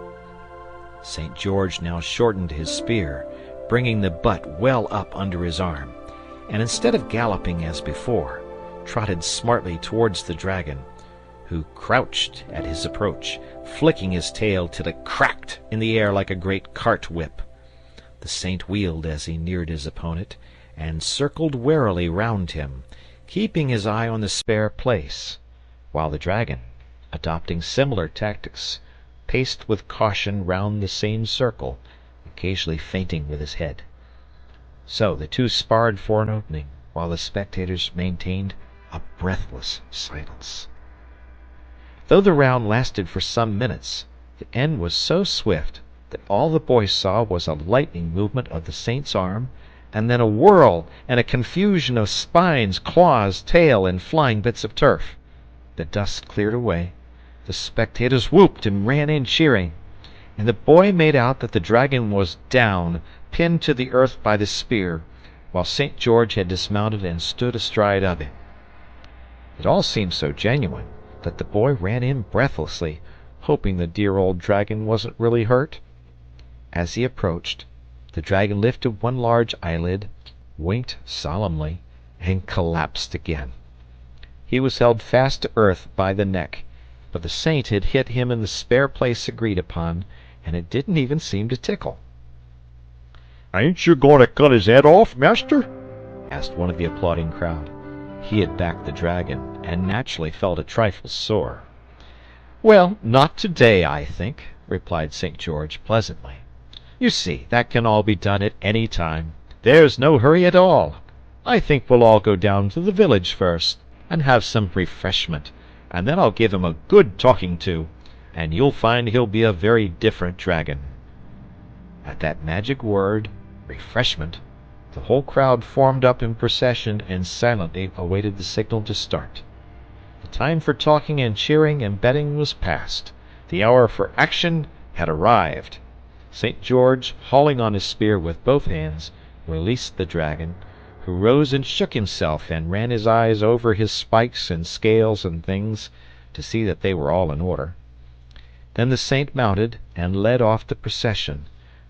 St. George now shortened his spear, bringing the butt well up under his arm, and instead of galloping as before, trotted smartly towards the dragon, who crouched at his approach, flicking his tail till it cracked in the air like a great cart whip. The saint wheeled as he neared his opponent, and circled warily round him, keeping his eye on the spare place, while the dragon, adopting similar tactics, paced with caution round the same circle, occasionally feinting with his head. So the two sparred for an opening, while the spectators maintained a breathless silence. Though the round lasted for some minutes, the end was so swift that all the boy saw was a lightning movement of the saint's arm, and then a whirl and a confusion of spines, claws, tail, and flying bits of turf. The dust cleared away, the spectators whooped and ran in cheering, and the boy made out that the dragon was down, pinned to the earth by the spear, while St. George had dismounted and stood astride of him. It all seemed so genuine that the boy ran in breathlessly, hoping the dear old dragon wasn't really hurt. As he approached, the dragon lifted one large eyelid, winked solemnly, and collapsed again. He was held fast to earth by the neck, but the saint had hit him in the spare place agreed upon, and it didn't even seem to tickle. "Ain't you going to cut his head off, master?" asked one of the applauding crowd. He had backed the dragon, and naturally felt a trifle sore. "Well, not today, I think," replied St. George pleasantly. "You see, that can all be done at any time. There's no hurry at all. I think we'll all go down to the village first, and have some refreshment, and then I'll give him a good talking to, and you'll find he'll be a very different dragon." At that magic word, refreshment, the whole crowd formed up in procession and silently awaited the signal to start. The time for talking and cheering and betting was past. The hour for action had arrived. St. George, hauling on his spear with both hands, released the dragon, who rose and shook himself and ran his eyes over his spikes and scales and things to see that they were all in order. Then the saint mounted and led off the procession,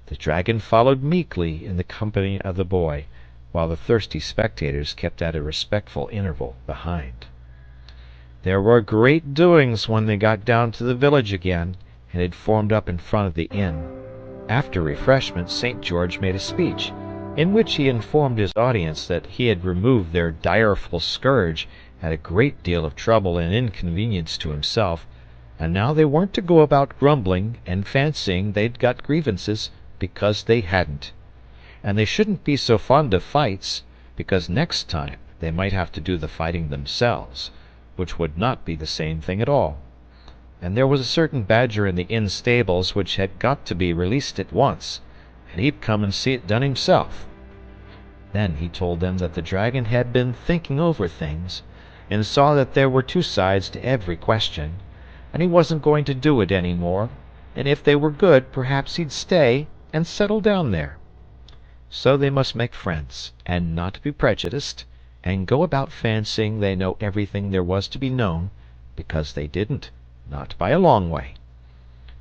The dragon followed meekly in the company of the boy, while the thirsty spectators kept at a respectful interval behind. There were great doings when they got down to the village again, and had formed up in front of the inn. After refreshment, St. George made a speech, in which he informed his audience that he had removed their direful scourge at a great deal of trouble and inconvenience to himself, and now they weren't to go about grumbling and fancying they'd got grievances, because they hadn't. And they shouldn't be so fond of fights, because next time they might have to do the fighting themselves, which would not be the same thing at all. And there was a certain badger in the inn stables which had got to be released at once, and he'd come and see it done himself. Then he told them that the dragon had been thinking over things, and saw that there were two sides to every question, and he wasn't going to do it any more, and if they were good perhaps he'd stay and settle down there. So they must make friends, and not be prejudiced, and go about fancying they know everything there was to be known, because they didn't, not by a long way.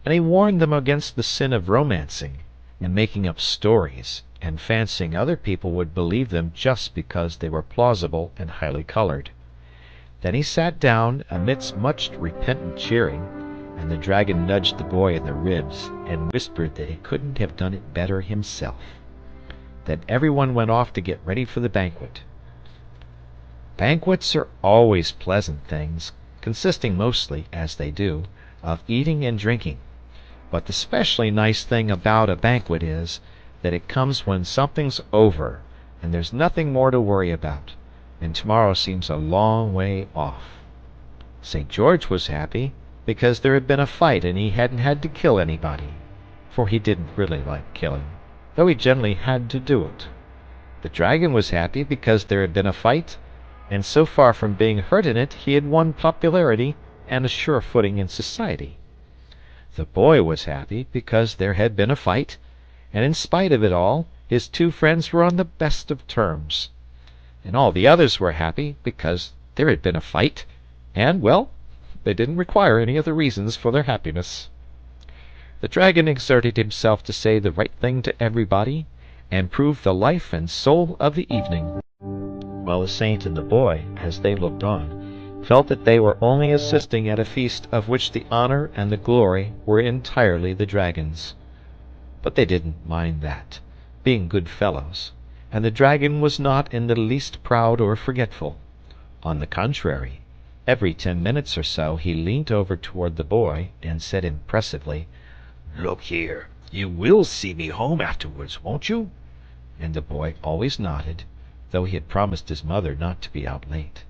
And he warned them against the sin of romancing, and making up stories, and fancying other people would believe them just because they were plausible and highly colored. Then he sat down amidst much repentant cheering, and the dragon nudged the boy in the ribs, and whispered that he couldn't have done it better himself. Then everyone went off to get ready for the banquet. Banquets are always pleasant things, consisting mostly, as they do, of eating and drinking. But the specially nice thing about a banquet is that it comes when something's over, and there's nothing more to worry about, and tomorrow seems a long way off. St. George was happy because there had been a fight and he hadn't had to kill anybody, for he didn't really like killing, though he generally had to do it. The dragon was happy because there had been a fight, and so far from being hurt in it, he had won popularity and a sure footing in society. The boy was happy because there had been a fight, and in spite of it all, his two friends were on the best of terms. And all the others were happy because there had been a fight, and, well, they didn't require any other reasons for their happiness. The dragon exerted himself to say the right thing to everybody, and prove the life and soul of the evening, while the saint and the boy, as they looked on, felt that they were only assisting at a feast of which the honor and the glory were entirely the dragon's. But they didn't mind that, being good fellows, and the dragon was not in the least proud or forgetful. On the contrary, every 10 minutes or so he leant over toward the boy and said impressively, Look here, you will see me home afterwards, won't you? And the boy always nodded, though he had promised his mother not to be out late.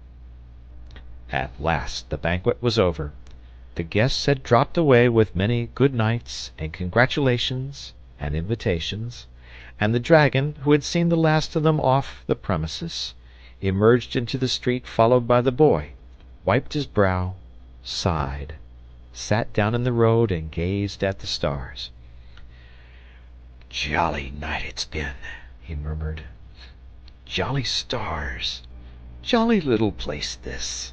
At last the banquet was over. The guests had dropped away with many good nights and congratulations and invitations, and the dragon, who had seen the last of them off the premises, emerged into the street followed by the boy, wiped his brow, sighed, sat down in the road and gazed at the stars. Jolly night it's been, he murmured. Jolly stars. Jolly little place this.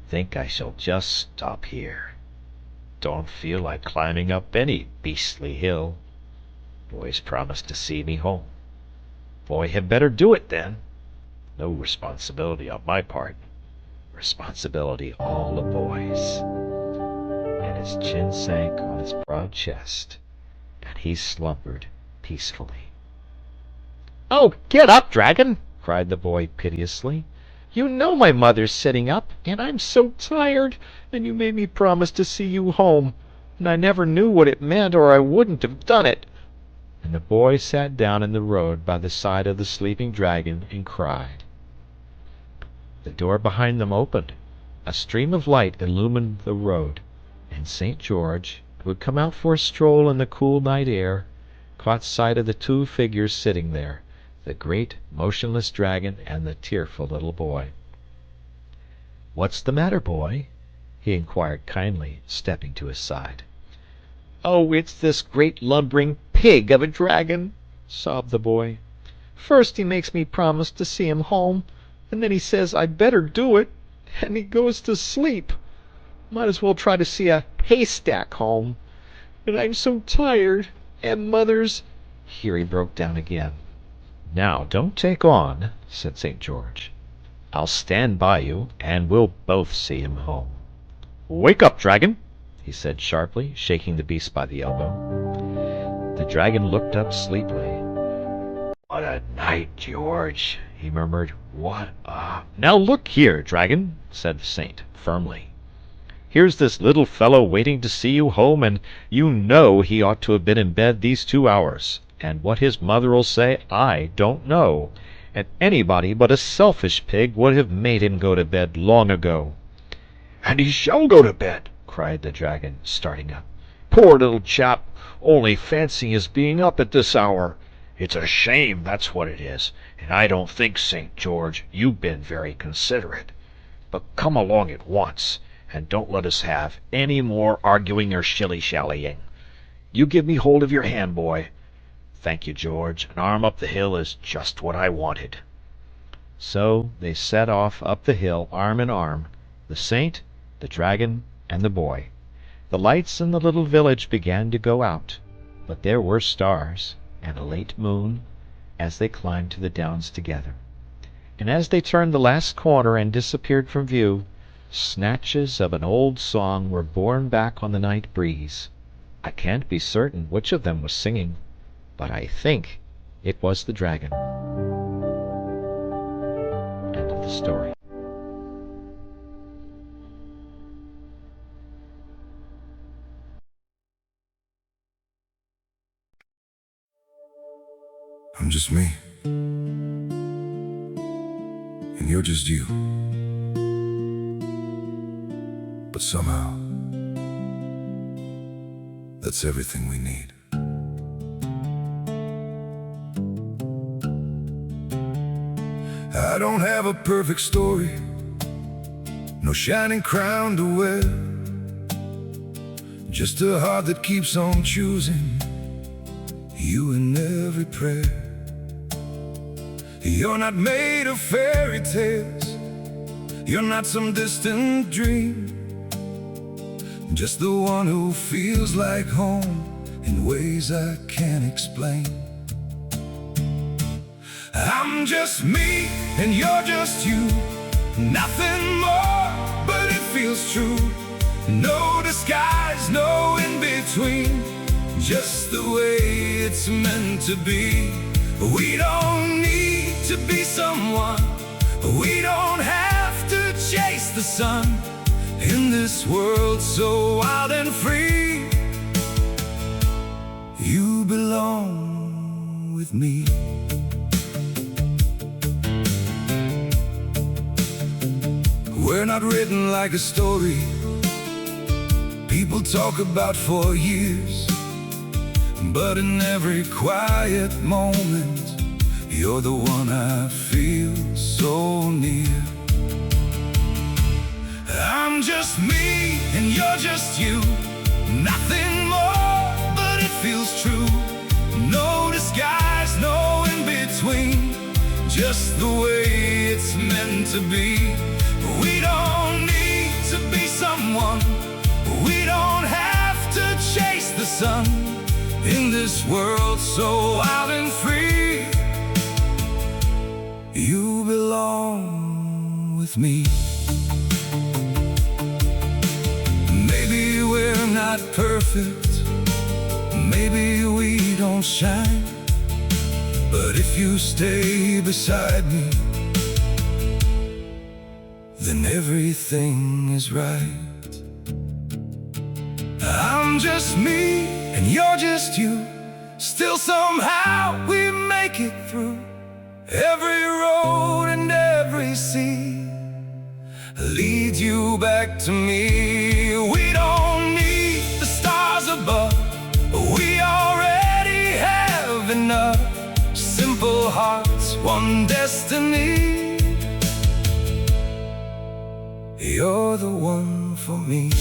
Think I shall just stop here. Don't feel like climbing up any beastly hill. Boy's promised to see me home. Boy had better do it then. No responsibility on my part. Responsibility all the boys. And his chin sank on his broad chest, and he slumbered peacefully. "Oh, get up, dragon!" cried the boy piteously. "You know my mother's sitting up, and I'm so tired, and you made me promise to see you home, and I never knew what it meant, or I wouldn't have done it." And the boy sat down in the road by the side of the sleeping dragon and cried. The door behind them opened. A stream of light illumined the road, and St. George, who had come out for a stroll in the cool night air, caught sight of the two figures sitting there, the great motionless dragon and the tearful little boy. "What's the matter, boy?" he inquired kindly, stepping to his side. "Oh, it's this great lumbering pig of a dragon," sobbed the boy. "First he makes me promise to see him home, and then he says I'd better do it, and he goes to sleep. Might as well try to see a haystack home. And I'm so tired, and mother's Here he broke down again. "Now, don't take on," said St. George. "I'll stand by you, and we'll both see him home." "Wake up, dragon!" he said sharply, shaking the beast by the elbow. The dragon looked up sleepily. "What a night, George!" he murmured. "What a—" "Now look here, dragon," said the saint firmly. "Here's this little fellow waiting to see you home, and you know he ought to have been in bed these 2 hours, and what his mother'll say I don't know, and anybody but a selfish pig would have made him go to bed long ago." "And he shall go to bed!" cried the dragon, starting up. "Poor little chap! Only fancy his being up at this hour! It's a shame, that's what it is, and I don't think, St. George, you've been very considerate. But come along at once, and don't let us have any more arguing or shilly-shallying. You give me hold of your hand, boy. Thank you, George. An arm up the hill is just what I wanted." So they set off up the hill arm in arm, the saint, the dragon, and the boy. The lights in the little village began to go out, but there were stars, and a late moon, as they climbed to the downs together. And as they turned the last corner and disappeared from view, snatches of an old song were borne back on the night breeze. I can't be certain which of them was singing, but I think it was the dragon. End of the story. I'm just me, and you're just you. But somehow, that's everything we need. I don't have a perfect story, no shining crown to wear, just a heart that keeps on choosing you in every prayer. You're not made of fairy tales, you're not some distant dream, just the one who feels like home in ways I can't explain. I'm just me and you're just you, nothing more, but it feels true. No disguise, no in between, just the way it's meant to be. We don't need to be someone, we don't have to chase the sun. In this world so wild and free, you belong with me. We're not written like a story people talk about for years, but in every quiet moment, you're the one I feel so near. I'm just me and you're just you, nothing more, but it feels true. No disguise, no in between, just the way it's meant to be. We don't need to be someone, we don't have to chase the sun. In this world so wild and free, you belong with me. Maybe we're not perfect, maybe we don't shine, but if you stay beside me, then everything is right. I'm just me and you're just you, still somehow we make it through. Every road and every sea leads you back to me. We don't need the stars above, we already have enough. Simple hearts, one destiny, you're the one for me.